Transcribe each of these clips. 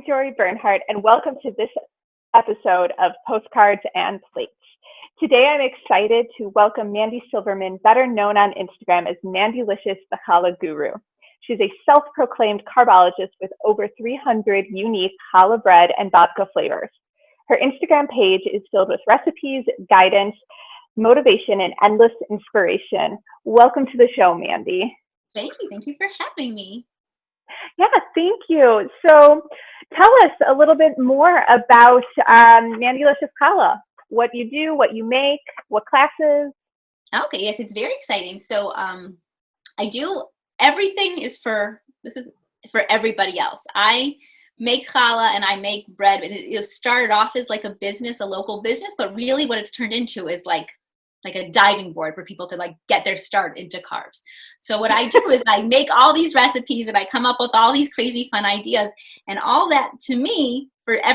Jory Bernhardt, and welcome to this episode of Postcards and Plates. Today, I'm excited to welcome Mandy Silverman, better known on Instagram as Mandylicious, the Challah Guru. She's a self-proclaimed carbologist with over 300 unique challah bread and babka flavors. Her Instagram page is filled with recipes, guidance, motivation, and endless inspiration. Welcome to the show, Mandy. Thank you. Thank you for having me. Yeah, thank you. So tell us a little bit more about Mandylicious Challah. What you do, what you make, what classes. Okay, yes, it's very exciting. So I do everything is for everybody else. I make challah and I make bread, and it started off as like a business, a local business, but really what it's turned into is like a diving board for people to like get their start into carbs. So what I do is I make all these recipes and I come up with all these crazy fun ideas, and all that to me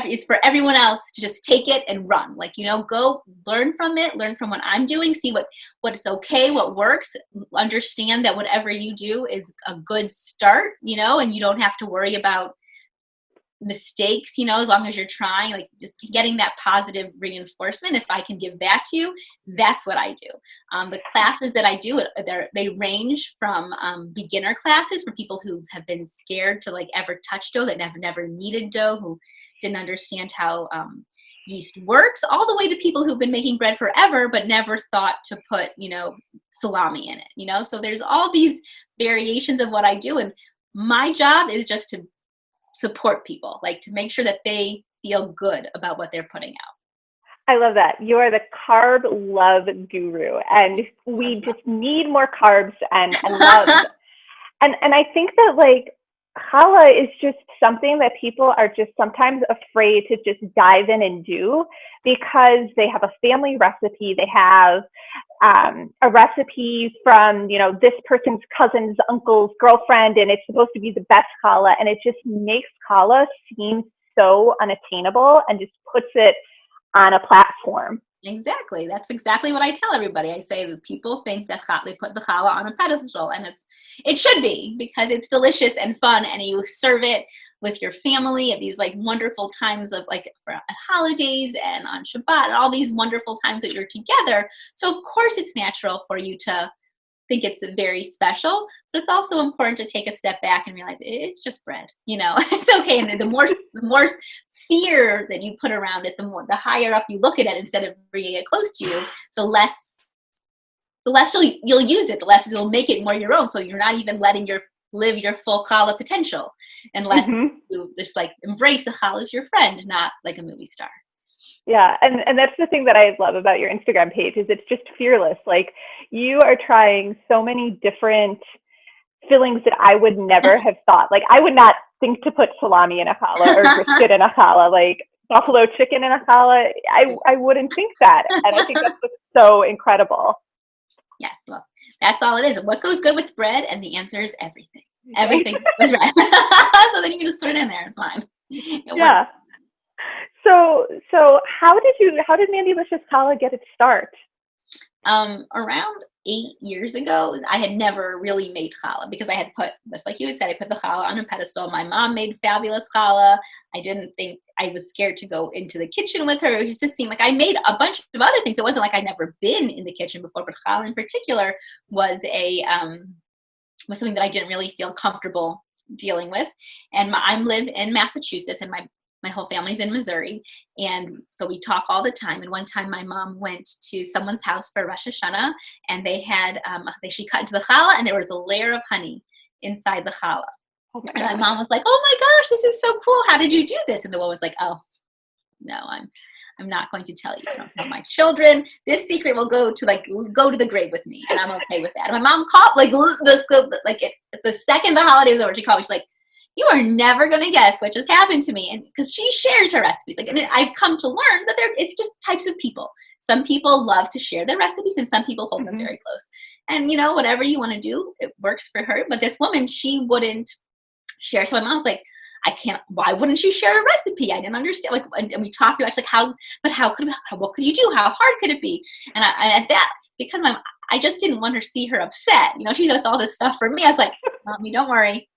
is for everyone else to just take it and run. Like, go learn from it, learn from what I'm doing, see what's okay, what works, understand that whatever you do is a good start, and you don't have to worry about mistakes, as long as you're trying, like just getting that positive reinforcement. If I can give that to you, that's what I do. The classes that I do, they range from beginner classes for people who have been scared to like ever touch dough, that never needed dough, who didn't understand how yeast works, all the way to people who've been making bread forever but never thought to put salami in it. So there's all these variations of what I do, and my job is just to support people, like to make sure that they feel good about what they're putting out. I love that. You are the carb love guru, and we just need more carbs and love. and I think that like challah is just something that people are just sometimes afraid to just dive in and do, because they have a family recipe, they have a recipe from, this person's cousin's uncle's girlfriend, and it's supposed to be the best challah, and it just makes challah seem so unattainable and just puts it on a platform. Exactly. That's exactly what I tell everybody. I say that people think that they put the challah on a pedestal, and it should be, because it's delicious and fun, and you serve it with your family at these like wonderful times of like at holidays and on Shabbat, and all these wonderful times that you're together. So of course it's natural for you to think it's very special, but it's also important to take a step back and realize it's just bread, it's okay. And the more fear that you put around it, the higher up you look at it, instead of bringing it close to you, the less you'll use it, the less you'll make it more your own. So you're not even letting live your full challah potential, unless you just like embrace the challah as your friend, not like a movie star. Yeah, and that's the thing that I love about your Instagram page, is it's just fearless. Like, you are trying so many different fillings that I would never have thought. Like, I would not think to put salami in a challah or brisket in a challah, like buffalo chicken in a challah. I wouldn't think that, and I think that's what's so incredible. Yes, well, that's all it is. What goes good with bread? And the answer is everything. Everything with bread. So then you can just put it in there. It's fine. Yeah. So how did Mandylicious Challah get its start? Around 8 years ago, I had never really made challah, because I had put, just like you said, I put the challah on a pedestal. My mom made fabulous challah. I was scared to go into the kitchen with her. It just seemed like I made a bunch of other things. It wasn't like I'd never been in the kitchen before, but challah in particular was was something that I didn't really feel comfortable dealing with. And I live in Massachusetts, and my whole family's in Missouri. And so we talk all the time. And one time my mom went to someone's house for Rosh Hashanah, and they had, she cut into the challah, and there was a layer of honey inside the challah. Oh my and my mom was like, "Oh my gosh, this is so cool. How did you do this?" And the woman was like, "Oh, no, I'm not going to tell you. I don't tell my children. This secret will go to the grave with me, and I'm okay with that." And my mom called, the second the holiday was over, she called me. She's like, "You are never going to guess what just happened to me." And because she shares her recipes, and I've come to learn that it's just types of people. Some people love to share their recipes, and some people hold them very close. And whatever you want to do, it works for her. But this woman, she wouldn't share. So my mom was like, "I can't. Why wouldn't you share a recipe?" I didn't understand. And we talked about it. She's like, what could you do? How hard could it be? And at that, because I just didn't want her to see her upset. She does all this stuff for me. I was like, "Mommy, don't worry.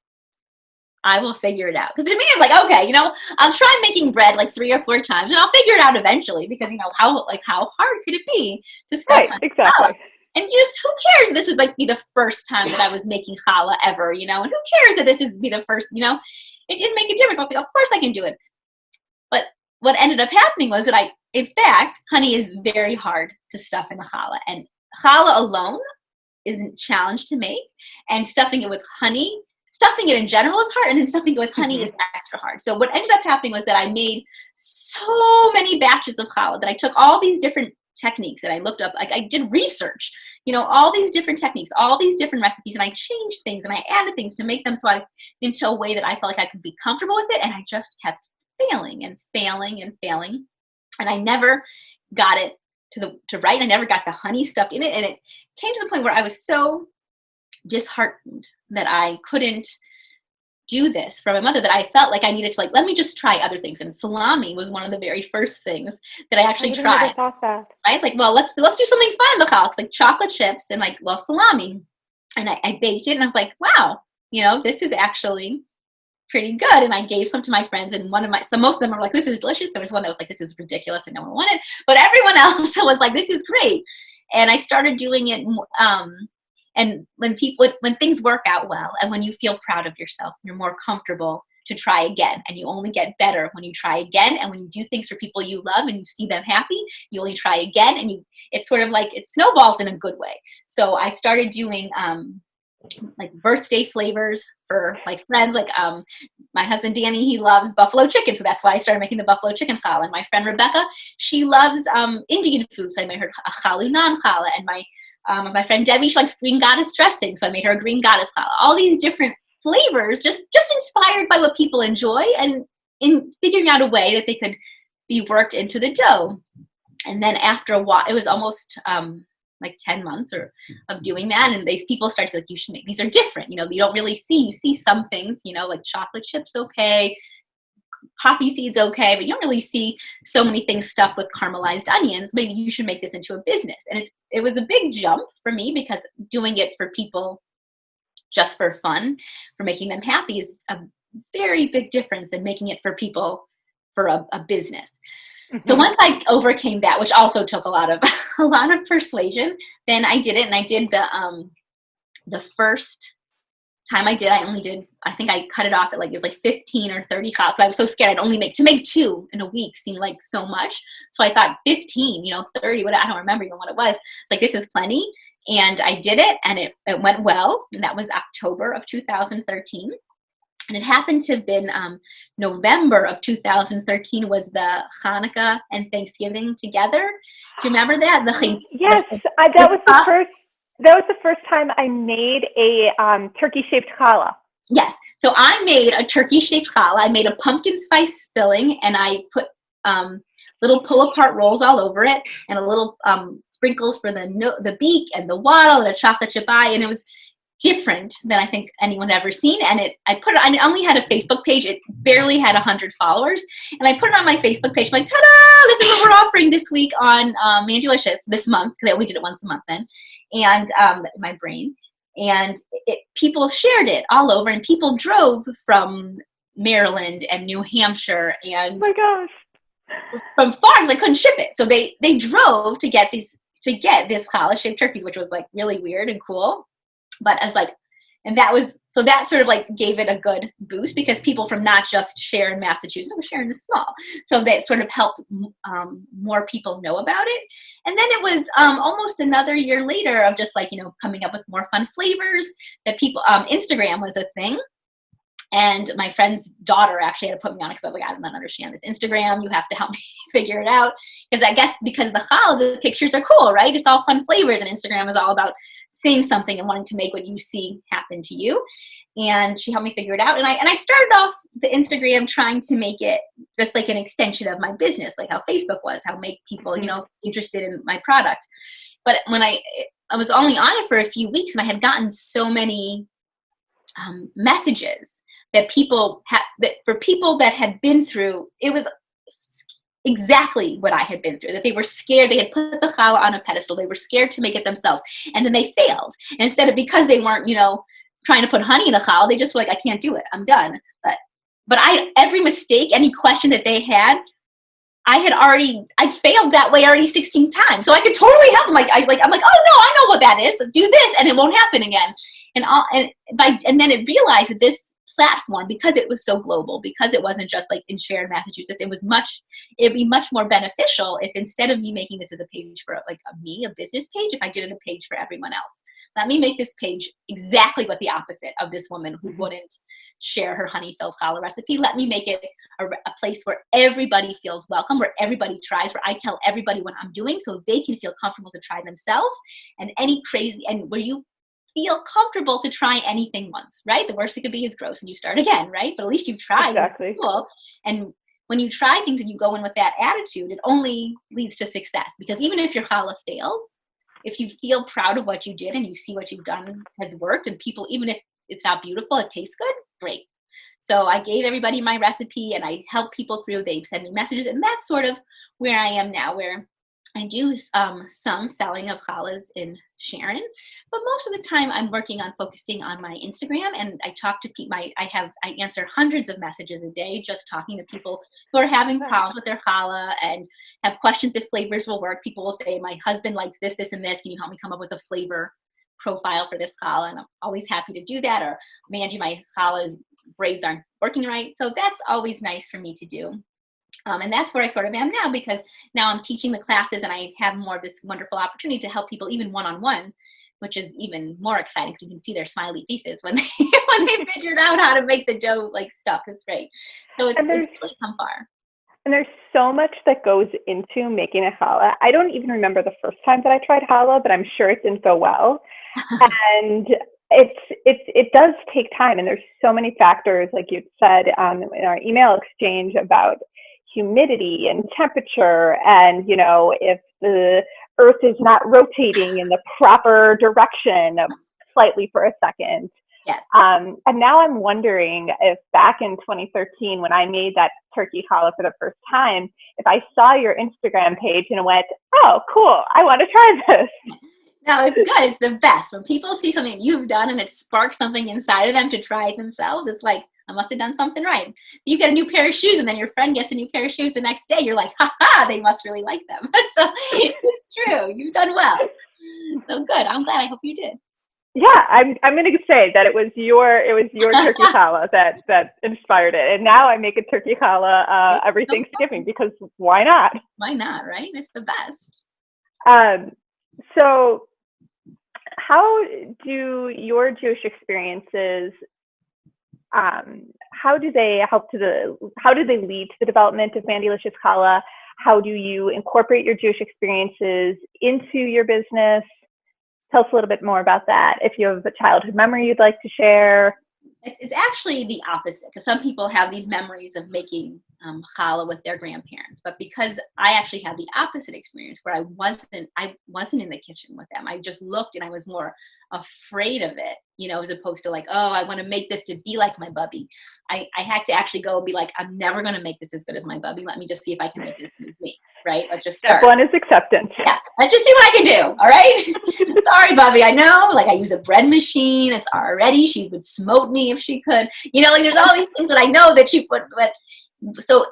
I will figure it out. Because to me, it's like, okay, I'll try making bread like 3 or 4 times and I'll figure it out eventually because, how hard could it be to stuff Right, exactly. challah? And who cares? This would be the first time that I was making challah ever, and who cares that this is be the first, it didn't make a difference. I'll think, of course I can do it. But what ended up happening was that in fact, honey is very hard to stuff in a challah, and challah alone isn't challenge to make, and stuffing it with honey, stuffing it in general is hard, and then stuffing it with honey is extra hard. So what ended up happening was that I made so many batches of challah that I took all these different techniques and I looked up, like I did research, all these different techniques, all these different recipes, and I changed things and I added things to make them into a way that I felt like I could be comfortable with it, and I just kept failing and failing and failing, and I never got it to right. I never got the honey stuffed in it, and it came to the point where I was so disheartened that I couldn't do this for my mother that I felt like I needed to let me just try other things. And salami was one of the very first things that I actually tried. Right? It's like, well, let's do something fun in the challah. It's like chocolate chips and salami. And I baked it and I was like, wow, this is actually pretty good. And I gave some to my friends, and so most of them were like, this is delicious. There was one that was like, this is ridiculous and no one wanted, but everyone else was like, this is great. And I started doing it. And when things work out well, and when you feel proud of yourself, you're more comfortable to try again. And you only get better when you try again. And when you do things for people you love and you see them happy, you only try again. And it's sort of like it snowballs in a good way. So I started doing birthday flavors for friends. My husband Danny, he loves buffalo chicken, so that's why I started making the buffalo chicken challah. And my friend Rebecca, she loves Indian food, so I made her a chalu naan challah. And my friend Debbie, she likes green goddess dressing, so I made her a green goddess challah. All these different flavors, just inspired by what people enjoy, and in figuring out a way that they could be worked into the dough. And then after a while, it was almost 10 months of doing that, and people started to be like, you should make these are different. You don't really see. You see some things, like chocolate chips, okay, poppy seeds, okay, but you don't really see so many things stuffed with caramelized onions. Maybe you should make this into a business. And it was a big jump for me, because doing it for people just for fun, for making them happy, is a very big difference than making it for people for a business. So once I overcame that, which also took a lot of persuasion, then I did it. And I did the first time I think I cut it off at it was 15 or 30 challahs. I was so scared to make 2 in a week seemed like so much. So I thought 15, 30, I don't remember even what it was. It's like, this is plenty. And I did it, and it went well. And that was October of 2013. And it happened to have been November of 2013 was the Hanukkah and Thanksgiving together. Do you remember that? Yes, that was the first time I made a turkey-shaped challah. Yes. So I made a turkey-shaped challah. I made a pumpkin spice filling, and I put little pull-apart rolls all over it, and a little sprinkles for the beak and the wattle, and a chocolate chip eye, and it was different than I think anyone had ever seen. And I only had a Facebook page. It barely had 100 followers. And I put it on my Facebook page. I'm like, ta-da! This is what we're offering this week on Mandylicious this month, because we did it once a month then. And my brain. And people shared it all over, and people drove from Maryland and New Hampshire and oh my gosh, from farms. I couldn't ship it. So they drove to get this challah-shaped turkeys, which was really weird and cool. But I was like, and that sort of gave it a good boost, because people from not just Sharon, Massachusetts, Sharon is small. So that sort of helped more people know about it. And then it was almost another year later of just coming up with more fun flavors that people, Instagram was a thing. And my friend's daughter actually had to put me on it, because I was like, I don't understand this Instagram. You have to help me figure it out. Because I guess because the challah, the pictures are cool, right? It's all fun flavors. And Instagram is all about seeing something and wanting to make what you see happen to you. And she helped me figure it out. And I started off the Instagram trying to make it just like an extension of my business, like how Facebook was, how make people, interested in my product. But when I was only on it for a few weeks, and I had gotten so many messages that for people that had been through, it was exactly what I had been through, that they were scared. They had put the challah on a pedestal. They were scared to make it themselves. And then they failed. And because they weren't, trying to put honey in a challah. They just were like, I can't do it. I'm done. But every mistake, any question that they had, I failed that way already 16 times. So I could totally help them. I'm like, oh no, I know what that is. Do this and it won't happen again. And then it realized that this platform, because it was so global, because it wasn't just like in Sharon, Massachusetts, it'd be much more beneficial if instead of me making this as a page for like a business page, if I did it a page for everyone else. Let me make this page exactly what the opposite of this woman who wouldn't share her honey-filled challah recipe. Let me make it a place where everybody feels welcome, where everybody tries, where I tell everybody what I'm doing so they can feel comfortable to try themselves, and where you feel comfortable to try anything once, right? The worst it could be is gross and you start again, right? But at least you've tried. Exactly. Cool. And when you try things and you go in with that attitude, it only leads to success. Because even if your challah fails, if you feel proud of what you did and you see what you've done has worked, and people, even if it's not beautiful, it tastes good, great. So I gave everybody my recipe and I help people through. They send me messages, and that's sort of where I am now, where I do some selling of challahs in Sharon, but most of the time I'm working on focusing on my Instagram, and I talk to people. I answer hundreds of messages a day just talking to people who are having problems with their challah and have questions if flavors will work. People will say, my husband likes this, this, and this. Can you help me come up with a flavor profile for this challah? And I'm always happy to do that. Or, Mandy, my challah's braids aren't working right. So that's always nice for me to do. And that's where I sort of am now, because now I'm teaching the classes and I have more of this wonderful opportunity to help people even one-on-one, which is even more exciting because you can see their smiley faces when they figured out how to make the dough like stuff. It's great. So it's really come far. And there's so much that goes into making a challah. I don't even remember the first time that I tried challah, but I'm sure it didn't go well. And it does take time, and there's so many factors, like you said in our email exchange, about humidity and temperature, and if the earth is not rotating in the proper direction slightly for a second. Yes. And now I'm wondering if back in 2013, when I made that turkey challah for the first time, if I saw your Instagram page and went, oh, cool, I want to try this. No, it's good. It's the best. When people see something you've done and it sparks something inside of them to try it themselves, it's like, I must have done something right. You get a new pair of shoes and then your friend gets a new pair of shoes the next day. You're like, ha, they must really like them. So it's true. You've done well. So good. I'm glad. I hope you did. Yeah, I'm going to say that it was your turkey challah that inspired it. And now I make a turkey challah every Thanksgiving, because why not? Why not, right? It's the best. So how do your Jewish experiences, how do they lead to the development of Mandylicious Challah? How do you incorporate your Jewish experiences into your business? Tell us a little bit more about that. If you have a childhood memory you'd like to share. It's actually the opposite, because some people have these memories of making challah with their grandparents, but because I actually had the opposite experience, where I wasn't in the kitchen with them. I just looked, and I was more afraid of it, as opposed to like, oh, I want to make this to be like my bubby. I had to actually go and be like, I'm never going to make this as good as my bubby. Let me just see if I can make this as good as me, right? Let's just start. Step one is acceptance. Yeah, let's just see what I can do, all right? Sorry, bubby, I know, like, I use a bread machine. It's already, she would smote me if she could. Like, there's all these things that I know that she would, but so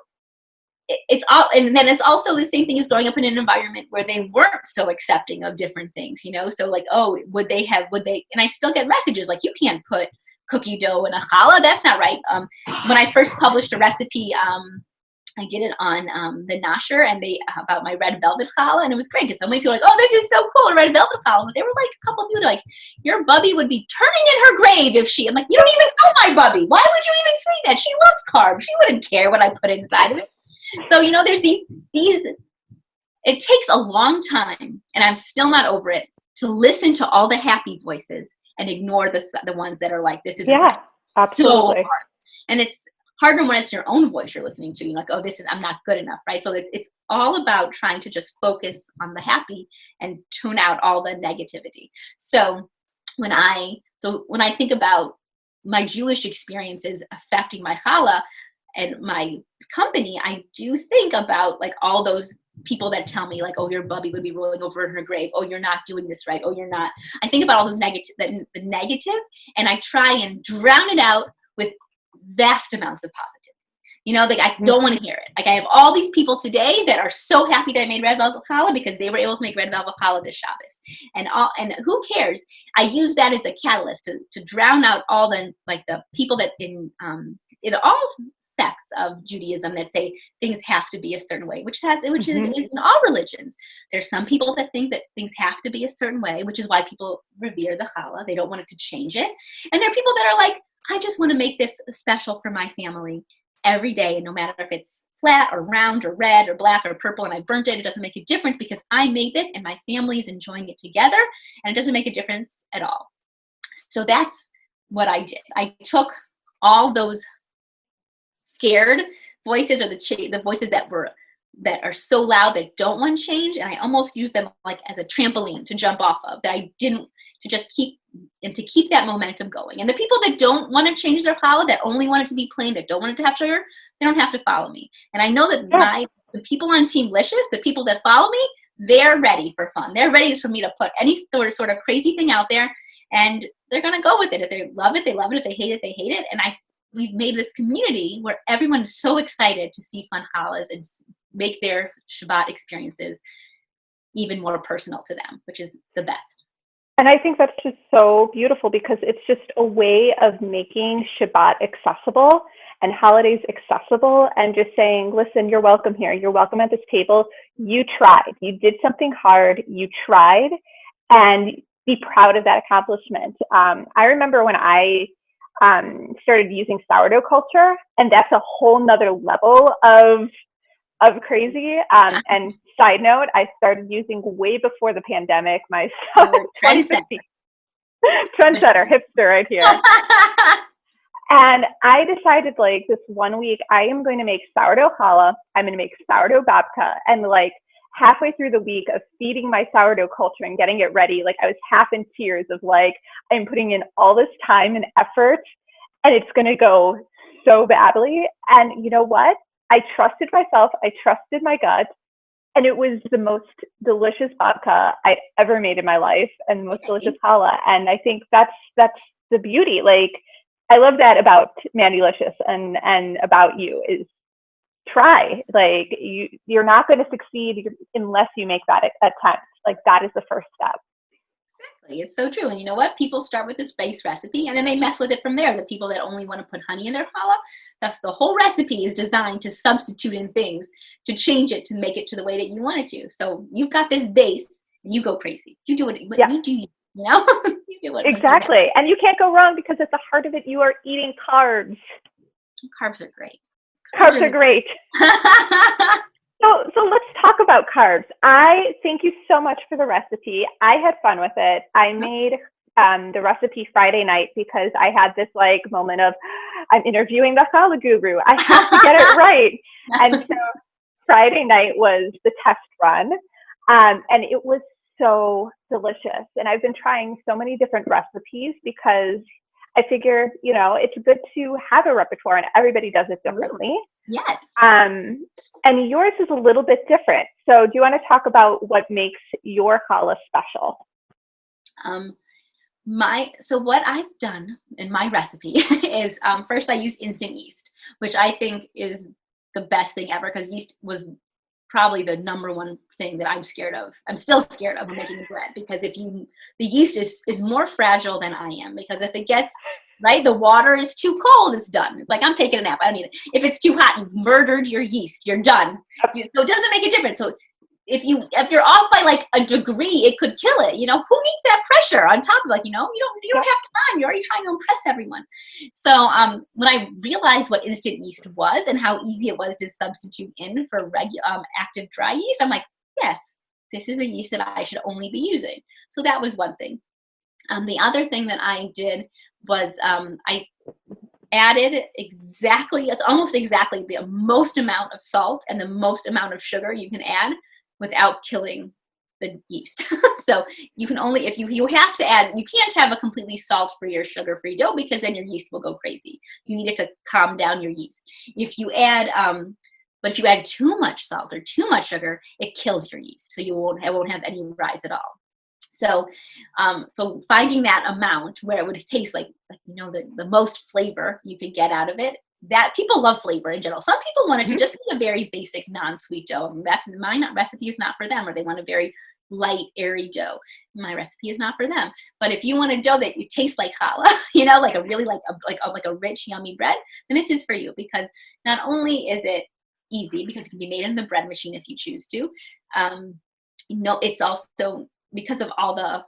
it's all, and then it's also the same thing as growing up in an environment where they weren't so accepting of different things, so like, oh, would they, and I still get messages like, you can't put cookie dough in a challah, that's not right. When I first published a recipe, I did it on the Nasher, and about my red velvet challah, and it was great because so many people were like, oh, this is so cool, a red velvet challah. But there were like a couple of people like, your bubby would be turning in her grave if I'm like, you don't even know my bubby. Why would you even say that? She loves carbs. She wouldn't care what I put inside of it. So, there's these, it takes a long time, and I'm still not over it, to listen to all the happy voices and ignore the ones that are like, this is absolutely so hard. And it's harder when it's your own voice you're listening to. You're like, oh, I'm not good enough, right? So it's all about trying to just focus on the happy and tune out all the negativity. So when I think about my Jewish experiences affecting my challah and my company, I do think about like all those people that tell me like, oh, your bubby would be rolling over in her grave. Oh, you're not doing this right. Oh, you're not. I think about all those the negative, and I try and drown it out with vast amounts of positivity. You know, like I don't want to hear it. Like I have all these people today that are so happy that I made red velvet challah because they were able to make red velvet challah this Shabbos. And who cares? I use that as a catalyst to drown out all the people that in all sects of Judaism that say things have to be a certain way, which is in all religions. There's some people that think that things have to be a certain way, which is why people revere the challah. They don't want it to change it. And there are people that are like, I just want to make this special for my family every day, and no matter if it's flat or round or red or black or purple and I burnt it, it doesn't make a difference because I made this and my family is enjoying it together, and it doesn't make a difference at all. So that's what I did. I took all those scared voices, or the voices that are so loud that don't want change, and I almost used them like as a trampoline to jump off of, that I didn't, to just keep that momentum going. And the people that don't want to change their challah, that only want it to be plain, that don't want it to have sugar, they don't have to follow me. And I know that the people on Team Licious, the people that follow me, they're ready for fun. They're ready for me to put any sort of crazy thing out there, and they're going to go with it. If they love it, they love it. If they hate it, they hate it. And we've made this community where everyone is so excited to see fun challahs and make their Shabbat experiences even more personal to them, which is the best. And I think that's just so beautiful because it's just a way of making Shabbat accessible and holidays accessible, and just saying, listen, you're welcome here. You're welcome at this table. You tried. You did something hard. You tried, and be proud of that accomplishment. I remember when I started using sourdough culture, and that's a whole nother level of crazy. And side note, I started using way before the pandemic. My trendsetter, hipster right here. And I decided, like, this one week, I am going to make sourdough challah. I'm going to make sourdough babka. And like halfway through the week of feeding my sourdough culture and getting it ready, like I was half in tears of like, I'm putting in all this time and effort, and it's going to go so badly. And you know what? I trusted myself. I trusted my gut. And it was the most delicious babka I ever made in my life, and the most delicious challah. And I think that's the beauty. Like, I love that about Mandylicious and about you is try. Like, you're not going to succeed unless you make that attempt. Like, that is the first step. Exactly. It's so true. And you know what? People start with this base recipe and then they mess with it from there. The people that only want to put honey in their challah, that's the whole recipe is designed to substitute in things, to change it, to make it to the way that you want it to. So you've got this base and you go crazy. You do what you do, you know? You do what exactly. And you can't go wrong because at the heart of it, you are eating carbs. Carbs are great. Carbs are great. So let's talk about carbs. I thank you so much for the recipe. I had fun with it. I made the recipe Friday night because I had this like moment of, I'm interviewing the challah guru. I have to get it right. And so Friday night was the test run, and it was so delicious. And I've been trying so many different recipes because I figure, you know, it's good to have a repertoire, and everybody does it differently. Yes. And yours is a little bit different. So do you want to talk about what makes your challah special? So what I've done in my recipe is first I use instant yeast, which I think is the best thing ever, because yeast was probably the number one thing that I'm scared of. I'm still scared of making bread, because the yeast is more fragile than I am, because if it gets right, the water is too cold, it's done. It's like, I'm taking a nap, I don't need it. If it's too hot, you've murdered your yeast, you're done. So it doesn't make a difference. So if you're off by like a degree, it could kill it. You know, who needs that pressure on top of, like, you know, you don't have time. You're already trying to impress everyone. So when I realized what instant yeast was and how easy it was to substitute in for regular active dry yeast, I'm like, yes, this is a yeast that I should only be using. So that was one thing. The other thing that I did was I added almost exactly the most amount of salt and the most amount of sugar you can add without killing the yeast. So you can only, if you have to add, you can't have a completely salt-free or sugar-free dough, because then your yeast will go crazy. You need it to calm down your yeast. If you add But if you add too much salt or too much sugar, it kills your yeast. So it won't have any rise at all. So, so finding that amount where it would taste like the most flavor you could get out of it. That people love flavor in general. Some people want it to just be a very basic non-sweet dough. I mean, that's my recipe is not for them, or they want a very light, airy dough. My recipe is not for them. But if you want a dough that you taste like challah, like a really like a rich, yummy bread, then this is for you, because not only is it easy because it can be made in the bread machine if you choose to. It's also because of all the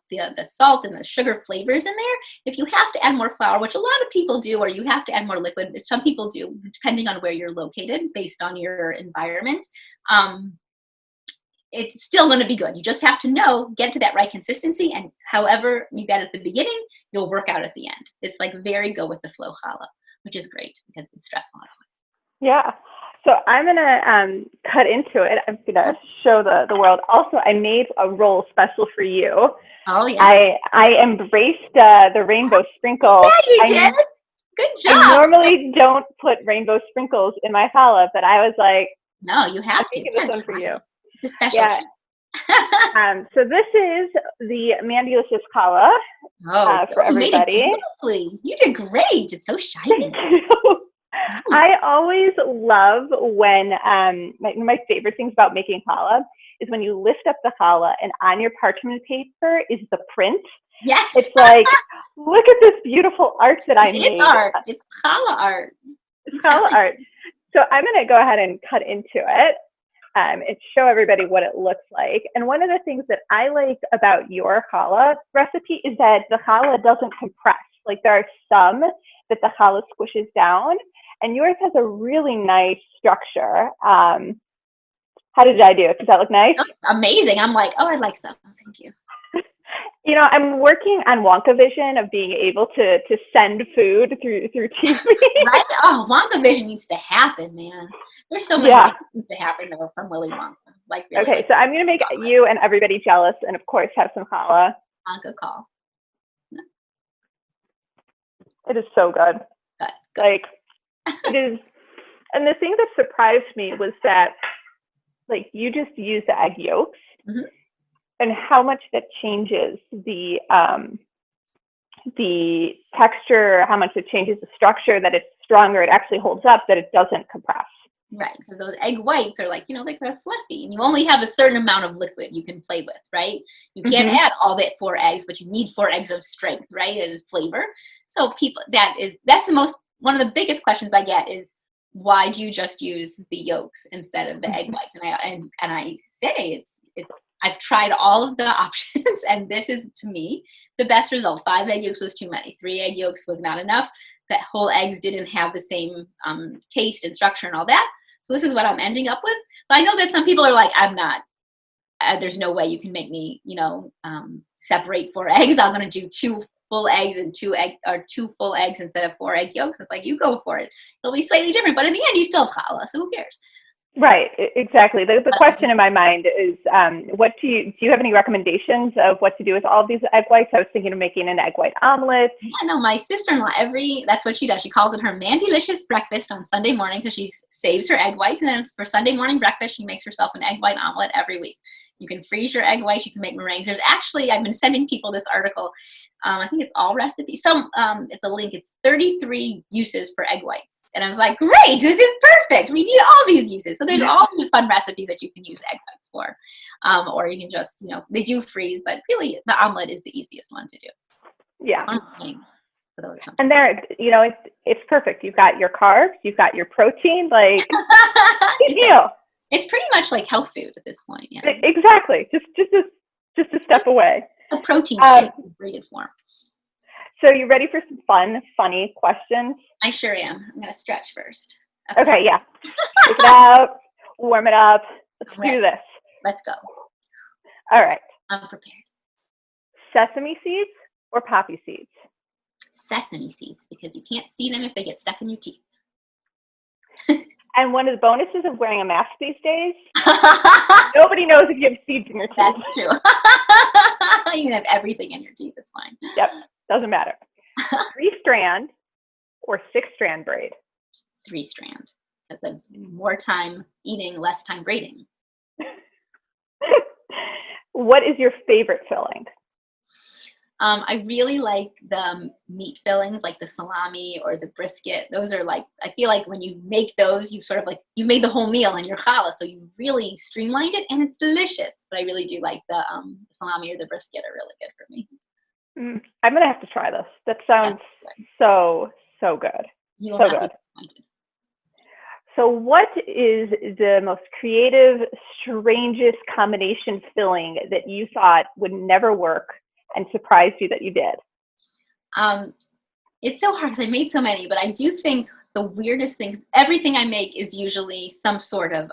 salt and the sugar flavors in there. If you have to add more flour, which a lot of people do, or you have to add more liquid, some people do, depending on where you're located based on your environment, it's still going to be good. You just have to get to that right consistency, and however you get at the beginning, you'll work out at the end. It's like very go with the flow challah, which is great because it's stressful otherwise. Yeah. So I'm going to cut into it. I'm going to show the world. Also, I made a roll special for you. Oh, yeah. I embraced the rainbow sprinkle. Yeah, you did. Good job. I normally don't put rainbow sprinkles in my challah, but I was like, no, you have I'm to. making this one for you. It's a special treat. So this is the Mandylicious challah for everybody. You made it beautifully. You did great. It's so shiny. Thank you. I always love when my favorite things about making challah is when you lift up the challah and on your parchment paper is the print. Yes. It's like, look at this beautiful art that I made. It's art. It's challah art. It's challah art. So I'm going to go ahead and cut into it and show everybody what it looks like. And one of the things that I like about your challah recipe is that the challah doesn't compress. Like there are some that the challah squishes down, and yours has a really nice structure. How did I do? Does that look nice? Amazing. I'm like, oh, I'd like some. Thank you. I'm working on Wonka vision of being able to send food through TV. Right? Oh, Wonka vision needs to happen, man. There's so many things that need to happen from Willy Wonka. Like really, okay, so I'm going to make you and everybody jealous, and of course have some challah. Wonka call. It is so good. Good. Like, it is. And the thing that surprised me was that, like, you just use the egg yolks, and how much that changes the texture, how much it changes the structure, that it's stronger, it actually holds up, that it doesn't compress. Right, because those egg whites are like, like they're fluffy, and you only have a certain amount of liquid you can play with, right? You can't add all that 4 eggs, but you need 4 eggs of strength, right, and flavor. So that's one of the biggest questions I get is, why do you just use the yolks instead of the egg whites? And I say I've tried all of the options, and this is, to me, the best result. 5 egg yolks was too many. 3 egg yolks was not enough. That whole eggs didn't have the same taste and structure and all that. So this is what I'm ending up with. But I know that some people are like, I'm not. There's no way you can make me, separate 4 eggs. I'm going to do 2 full eggs and 2 full eggs instead of 4 egg yolks. It's like, you go for it. It'll be slightly different, but in the end, you still have challah, so who cares? Right, exactly. The question in my mind is, do you have any recommendations of what to do with all of these egg whites? I was thinking of making an egg white omelet. Yeah, no, my sister-in-law, that's what she does. She calls it her Mandylicious breakfast on Sunday morning because she saves her egg whites, and then for Sunday morning breakfast, she makes herself an egg white omelet every week. You can freeze your egg whites. You can make meringues. There's actually, I've been sending people this article. I think it's all recipes. It's a link. It's 33 uses for egg whites. And I was like, great, this is perfect. We need all these uses. So there's all these fun recipes that you can use egg whites for. Or you can just, they do freeze, but really the omelet is the easiest one to do. Yeah. And there, it's perfect. You've got your carbs, you've got your protein, like, good deal. It's pretty much like health food at this point. Yeah. Exactly. Just a step away. A protein shake in braided form. So you ready for some funny questions? I sure am. I'm going to stretch first. Okay, yeah. Take it out, warm it up. Let's do this. Let's go. All right. I'm prepared. Sesame seeds or poppy seeds? Sesame seeds, because you can't see them if they get stuck in your teeth. And one of the bonuses of wearing a mask these days, nobody knows if you have seeds in your teeth. That's true. You can have everything in your teeth. It's fine. Yep. Doesn't matter. 3-strand or 6-strand braid? 3-strand. because I'm more time eating, less time braiding. What is your favorite filling? I really like the meat fillings, like the salami or the brisket. Those are like, I feel like when you make those, you sort of like, you made the whole meal in your challah, so you really streamlined it, and it's delicious. But I really do like the salami or the brisket are really good for me. I'm going to have to try this. That sounds so good. You will so not good. be disappointed. So what is the most creative, strangest combination filling that you thought would never work and surprised you that you did? It's so hard because I made so many, but I do think the weirdest things, everything I make is usually some sort of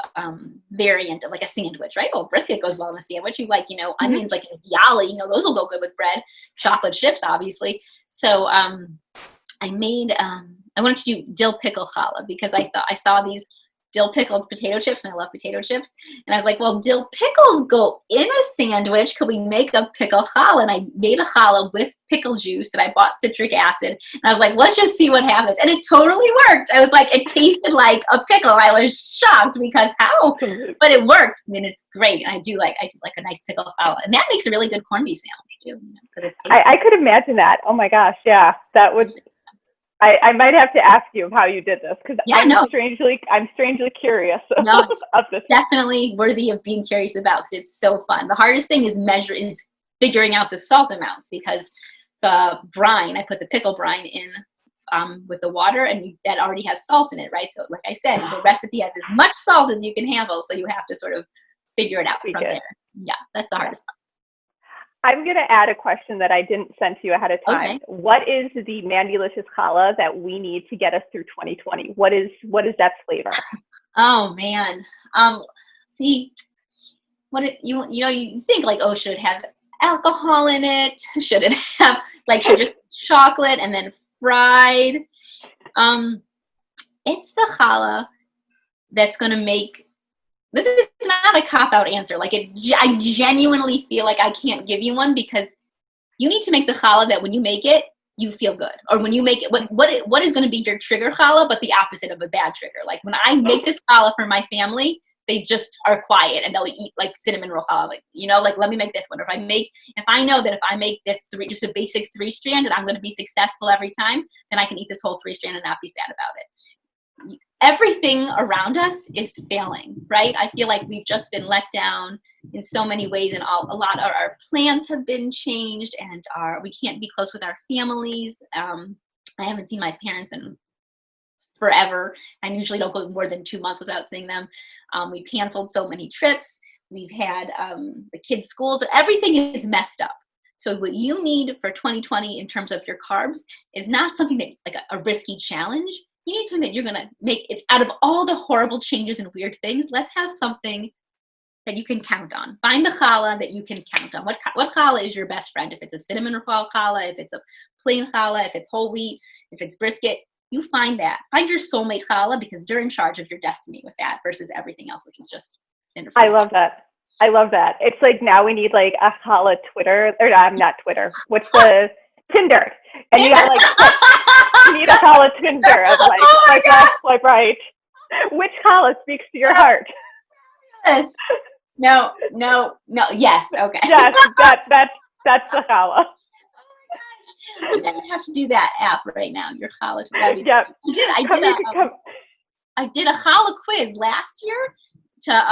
variant of like a sandwich, right? Oh, brisket goes well in a sandwich. You like, onions like yali, those will go good with bread. Chocolate chips, obviously. So I made, I wanted to do dill pickle challah because I thought I saw these dill pickled potato chips, and I love potato chips. And I was like, well, dill pickles go in a sandwich. Could we make a pickle challah? And I made a challah with pickle juice, and I bought citric acid. And I was like, let's just see what happens. And it totally worked. I was like, it tasted like a pickle. I was shocked because how? But it works, and it's great. And I do like a nice pickle challah. And that makes a really good corned beef sandwich too. I could imagine that. Oh my gosh, yeah, that would. I might have to ask you how you did this because I'm strangely curious of this. Definitely worthy of being curious about because it's so fun. The hardest thing is figuring out the salt amounts because the brine, I put the pickle brine in with the water, and that already has salt in it, right? So like I said, the recipe has as much salt as you can handle, so you have to sort of figure it out from there. Yeah, that's the hardest part. I'm going to add a question that I didn't send to you ahead of time. Okay. What is the Mandylicious challah that we need to get us through 2020? What is that flavor? Oh man. See, you think like, oh, should it have alcohol in it? Should it have should just chocolate and then fried? It's the challah that's going to make. This is not a cop-out answer. I genuinely feel like I can't give you one because you need to make the challah that when you make it, you feel good. Or when you make it, what is going to be your trigger challah, but the opposite of a bad trigger. Like when I make this challah for my family, they just are quiet and they'll eat like cinnamon roll challah. Let me make this one. Or if I know that if I make this just a basic 3-strand and I'm going to be successful every time, then I can eat this whole 3-strand and not be sad about it. Everything around us is failing, right? I feel like we've just been let down in so many ways, and a lot of our plans have been changed, and we can't be close with our families. I haven't seen my parents in forever. I usually don't go more than 2 months without seeing them. We've canceled so many trips. We've had the kids' schools. Everything is messed up. So what you need for 2020 in terms of your carbs is not something that like a risky challenge. You need something that you're going to make it out of all the horrible changes and weird things. Let's have something that you can count on. Find the challah that you can count on. What challah is your best friend? If it's a cinnamon roll challah, if it's a plain challah, if it's whole wheat, if it's brisket, you find that. Find your soulmate challah because you're in charge of your destiny with that versus everything else, which is just I love that. It's like now we need like a challah Twitter, or not Twitter. What's the Tinder? And you got you need a challah Tinder of swipe left, swipe right. Which challah speaks to your heart? Yes. No. Yes. Okay. Yes, that's the challah. You're gonna have to do that app right now. Your challah. Yep. I did a challah quiz last year.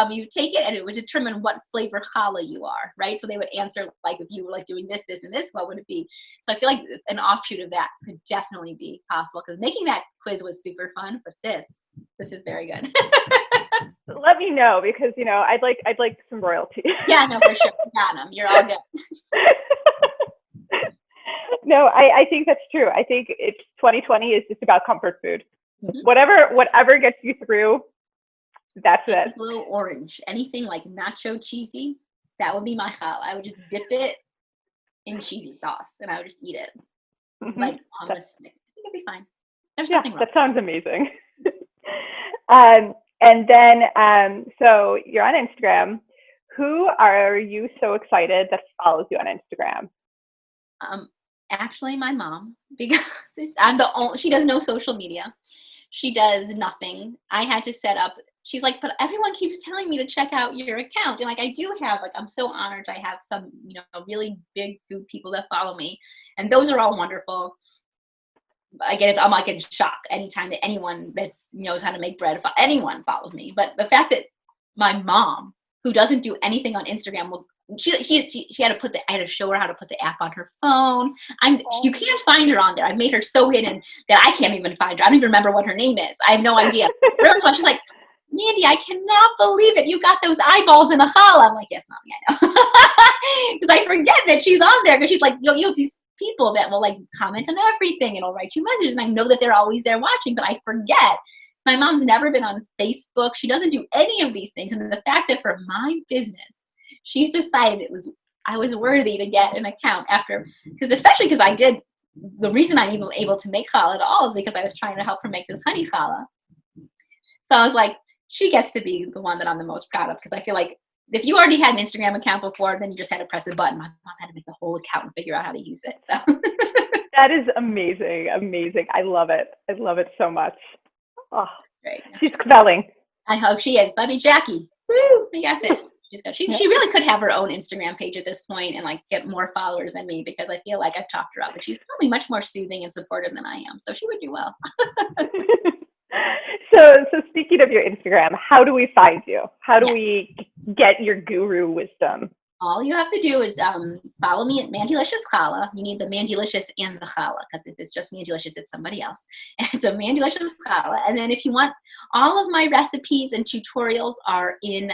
You take it and it would determine what flavor challah you are, right? So they would answer if you were doing this, this, and this, what would it be? So I feel like an offshoot of that could definitely be possible because making that quiz was super fun, but this is very good. Let me know because I'd like some royalty. Yeah, no, for sure. You got them. You're all good. No, I think that's true. I think it's 2020 is just about comfort food. Mm-hmm. Whatever gets you through. That's it. A little orange. Anything like nacho cheesy, that would be my challah. I would just dip it in cheesy sauce and I would just eat it on a stick. I think it'd be fine. There's nothing wrong. That sounds amazing. And then, so you're on Instagram. Who are you so excited that follows you on Instagram? Actually, my mom, because I'm the only. She does no social media. She does nothing. I had to set up. She's like, but everyone keeps telling me to check out your account. And like, I do have, like, I'm so honored. I have some, really big food people that follow me. And those are all wonderful. I guess I'm like in shock anytime that anyone that knows how to make bread, anyone follows me. But the fact that my mom, who doesn't do anything on Instagram, she had to I had to show her how to put the app on her phone. You can't find her on there. I've made her so hidden that I can't even find her. I don't even remember what her name is. I have no idea. But every once she's like, Mandy, I cannot believe that you got those eyeballs in a challah. I'm like, yes, Mommy, I know. Because I forget that she's on there, because she's like, you have these people that will like comment on everything and will write you messages, and I know that they're always there watching, but I forget. My mom's never been on Facebook. She doesn't do any of these things. And the fact that for my business, she's decided I was worthy to get an account especially because the reason I'm even able to make challah at all is because I was trying to help her make this honey challah. So I was like, she gets to be the one that I'm the most proud of, because I feel like if you already had an Instagram account before, then you just had to press a button. My mom had to make the whole account and figure out how to use it. So that is amazing. Amazing. I love it. I love it so much. Oh, great. She's compelling. I hope she is. Bubby Jackie. Woo, we got this. She really could have her own Instagram page at this point and like get more followers than me, because I feel like I've talked her up, but she's probably much more soothing and supportive than I am. So she would do well. So speaking of your Instagram, how do we find you? How do we get your guru wisdom? All you have to do is follow me at Mandylicious Challah. You need the Mandylicious and the Challah, because if it's just Mandylicious, it's somebody else. It's a Mandylicious Challah. And then if you want, all of my recipes and tutorials are in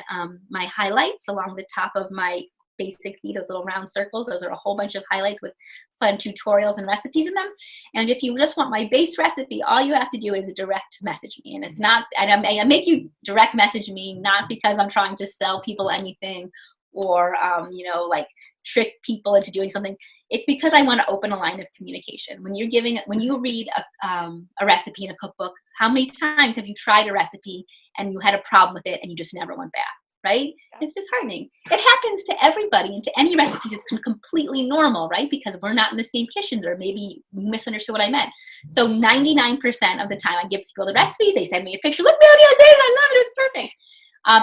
my highlights along the top of my basic feed, those little round circles. Those are a whole bunch of highlights with fun tutorials and recipes in them. And if you just want my base recipe, all you have to do is direct message me. And it's not, I make you direct message me, not because I'm trying to sell people anything or, like trick people into doing something. It's because I want to open a line of communication. When you read a recipe in a cookbook, how many times have you tried a recipe and you had a problem with it and you just never went back? Right? It's disheartening. It happens to everybody, and to any recipes, it's completely normal, right? Because we're not in the same kitchens, or maybe you misunderstood what I meant. So 99% of the time I give people the recipe, they send me a picture, look, Mandy, I did it, I love it, it was perfect.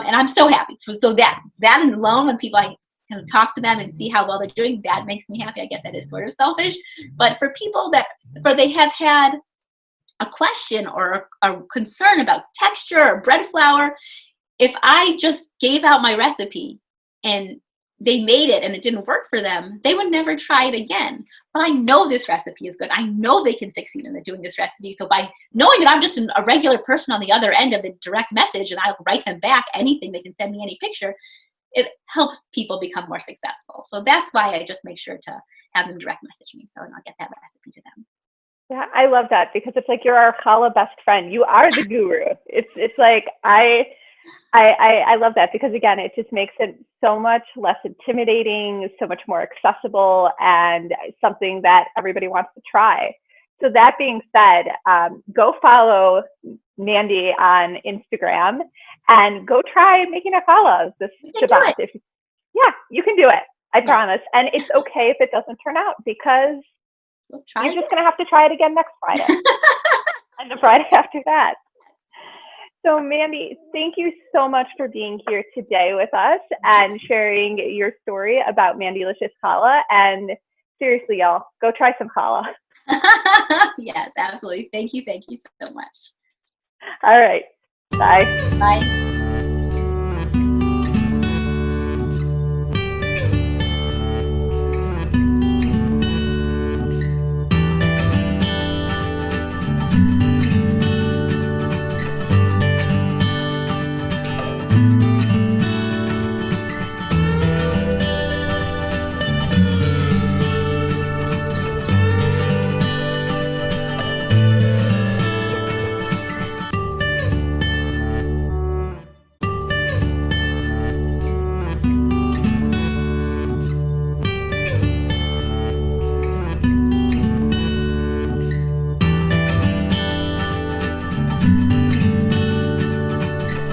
And I'm so happy. So that alone, when people, I kind of talk to them and see how well they're doing, that makes me happy. I guess that is sort of selfish. But for people they have had a question or a concern about texture or bread flour, if I just gave out my recipe and they made it and it didn't work for them, they would never try it again. But I know this recipe is good. I know they can succeed in doing this recipe. So by knowing that I'm just a regular person on the other end of the direct message, and I'll write them back anything, they can send me any picture, it helps people become more successful. So that's why I just make sure to have them direct message me, so I'll get that recipe to them. Yeah, I love that, because it's like you're our challah best friend. You are the guru. It's like I love that, because again, it just makes it so much less intimidating, so much more accessible, and something that everybody wants to try. So that being said, go follow Mandy on Instagram and go try making a challah this Shabbat. Yeah, you can do it. I promise. And it's okay if it doesn't turn out, because you're just going to have to try it again next Friday and the Friday after that. So Mandy, thank you so much for being here today with us and sharing your story about Mandylicious Challah. And seriously, y'all, go try some challah. Yes, absolutely. Thank you so much. All right. Bye. Bye.